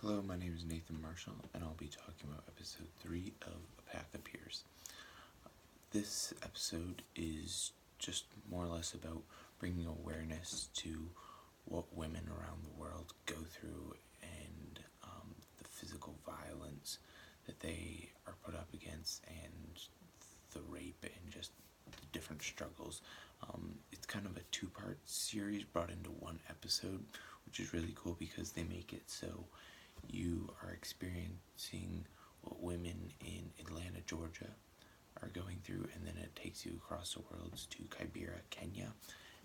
Hello, my name is Nathan Marshall, and I'll be talking about episode 3 of A Path Appears. This episode is just more or less about bringing awareness to what women around the world go through and the physical violence that they are put up against and the rape and just the different struggles. It's kind of a two-part series brought into one episode, which is really cool because they make it so you are experiencing what women in Atlanta, Georgia are going through, and then it takes you across the world to Kibera, Kenya,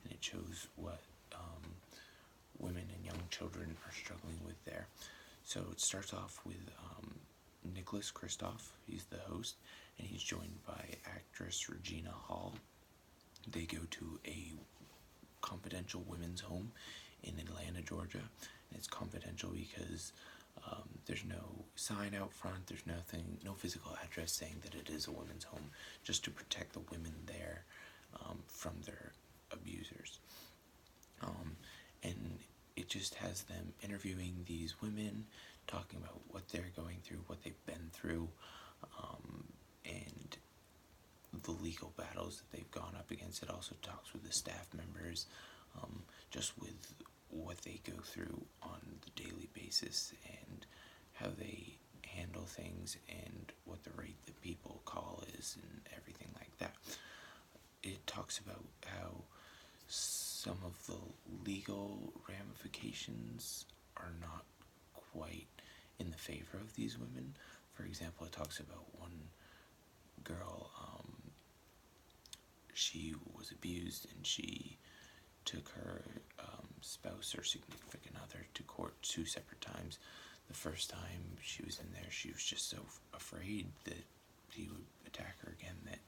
and it shows what women and young children are struggling with there. So it starts off with Nicholas Kristoff. He's the host, and he's joined by actress Regina Hall. They go to a confidential women's home in Atlanta, Georgia, and it's confidential because there's no sign out front, there's nothing, no physical address saying that it is a women's home, just to protect the women there from their abusers. And it just has them interviewing these women, talking about what they're going through, what they've been through, and the legal battles that they've gone up against. It also talks with the staff members, just with what they go through on the daily basis and how they handle things and what the rate that people call is and everything like that. It talks about how some of the legal ramifications are not quite in the favor of these women. For example, it talks about one girl, she was abused and she took her spouse or significant other to court 2 separate times. The first time she was in there, she was just so afraid that he would attack her again that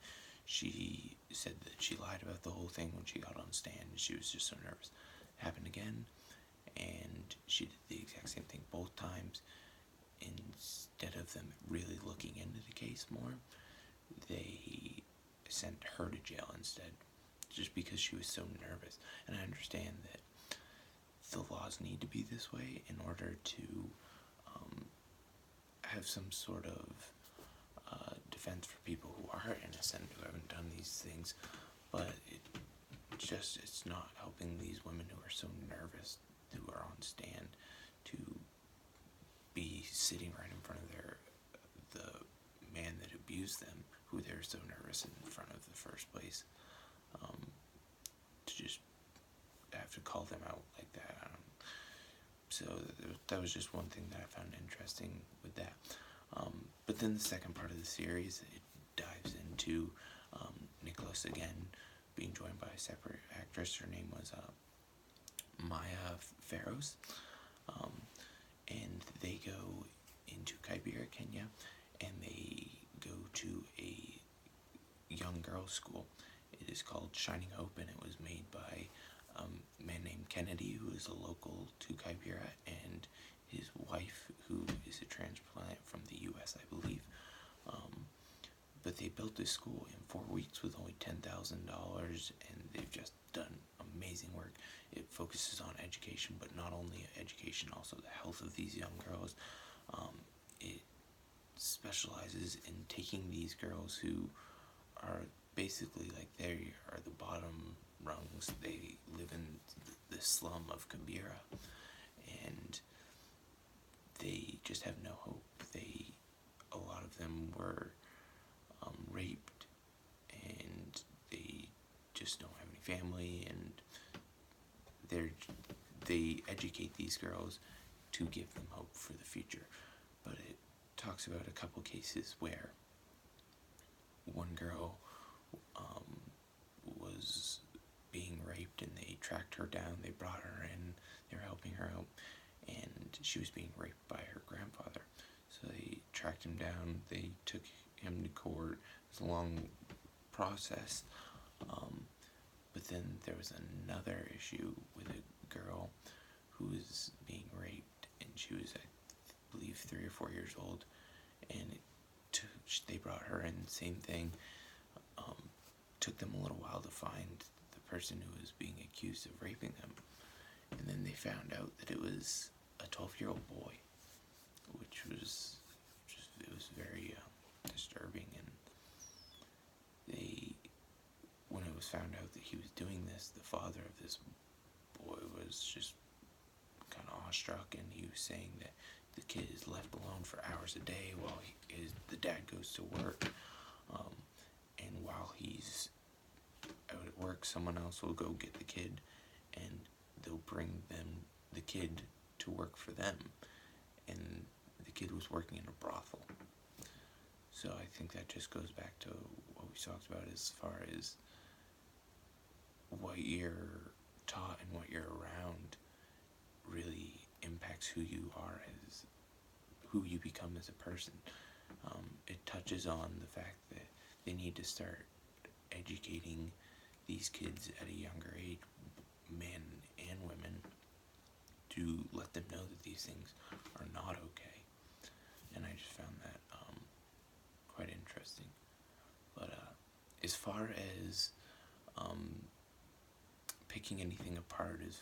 she said that she lied about the whole thing when she got on stand. She was just so nervous. It happened again, and she did the exact same thing both times. Instead of them really looking into the case more, they sent her to jail instead, just because she was so nervous. And I understand that the laws need to be this way in order to have some sort of defense for people who are innocent, who haven't done these things, but it's not helping these women who are so nervous, who are on stand, to be sitting right in front of the man that abused them, who they're so nervous in front of the first place, to just have to call them out like that. So that was just one thing that I found interesting with that. But then the second part of the series, it dives into Nicholas again being joined by a separate actress. Her name was Maya Farrows. And they go into Kibera, Kenya, and they go to a young girls' school. It is called Shining Hope, and it was made by a man named Kennedy, who is a local to Kibera, and his wife, who is a transplant from the U.S., I believe. But they built this school in 4 weeks with only $10,000, and they've just done amazing work. It focuses on education, but not only education, also the health of these young girls. It specializes in taking these girls who are basically like they are the bottom rungs. They live in the slum of Kibera, and they just have no hope. A lot of them were raped, and they just don't have any family, and they educate these girls to give them hope for the future. But it talks about a couple cases where one girl was being raped, and they tracked her down, they brought her in, they were helping her out, and she was being raped by her grandfather. So they tracked him down, they took him to court. It was a long process. But then there was another issue with a girl who was being raped, and she was, I believe, 3 or 4 years old, and they brought her in, same thing. Took them a little while to find the person who was being accused of raping them, and then they found out that it was a 12-year-old boy. was found out that he was doing this, the father of this boy was just kind of awestruck, and he was saying that the kid is left alone for hours a day while the dad goes to work, and while he's out at work, someone else will go get the kid, and they'll bring the kid to work for them, and the kid was working in a brothel. So I think that just goes back to what we talked about as far as what you're taught and what you're around really impacts who you are, as who you become as a person. It touches on the fact that they need to start educating these kids at a younger age, men and women, to let them know that these things are not okay. And I just found that quite interesting. But as far as picking anything apart, as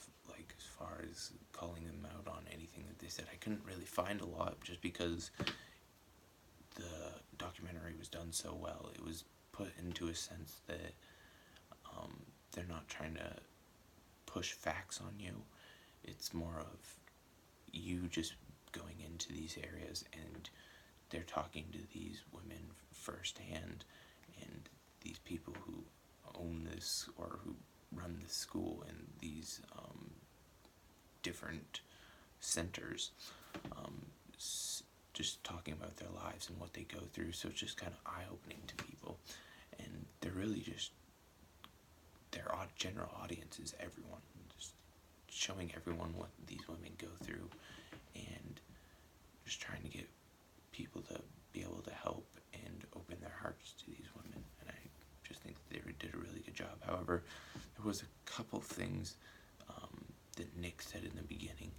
far as calling them out on anything that they said, I couldn't really find a lot, just because the documentary was done so well. It was put into a sense that they're not trying to push facts on you. It's more of you just going into these areas, and they're talking to these women firsthand, and these people who own this or who run this school and these different centers, just talking about their lives and what they go through. So it's just kind of eye-opening to people, and they're really just, their general audience is everyone, just showing everyone what these women go through, and just trying to get people to be able to help and open their hearts to these women. And I just think that they did a really good job. However, there was a couple things that Nick said in the beginning.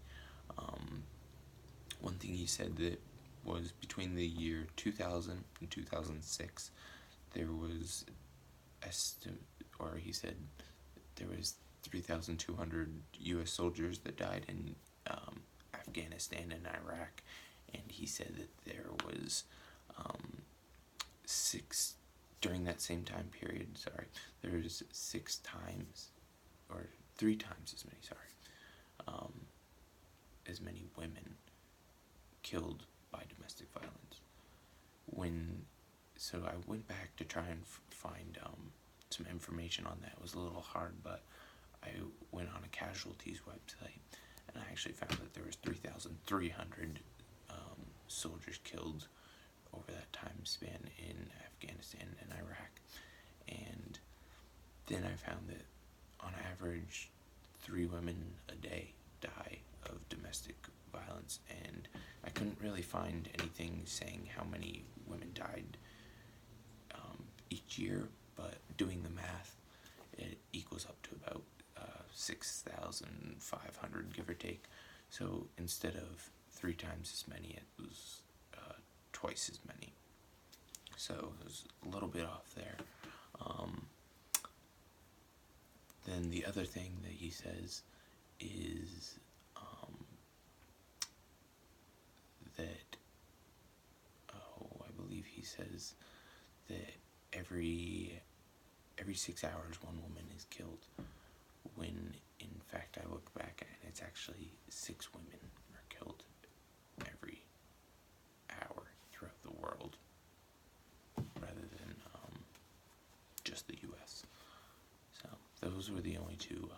One thing he said that was between the year 2000 and 2006, there was he said there was 3,200 U.S. soldiers that died in Afghanistan and Iraq, and he said that there was during that same time period, there was 6 times, or 3 times as many, as many women killed by domestic violence. So I went back to try and find some information on that. It was a little hard, but I went on a casualties website, and I actually found that there was 3,300 soldiers killed over that time span in Afghanistan and Iraq. And then I found that on average 3 women a day die of domestic violence, and I couldn't really find anything saying how many women died each year, but doing the math, it equals up to about 6,500, give or take. So instead of 3 times as many, it was twice as many. So it was a little bit off there. Then the other thing that he says is that, I believe he says that every 6 hours one woman is killed, when in fact I look back and it's actually 6 women are killed every hour throughout the world, rather than just the U.S. So those were the only 2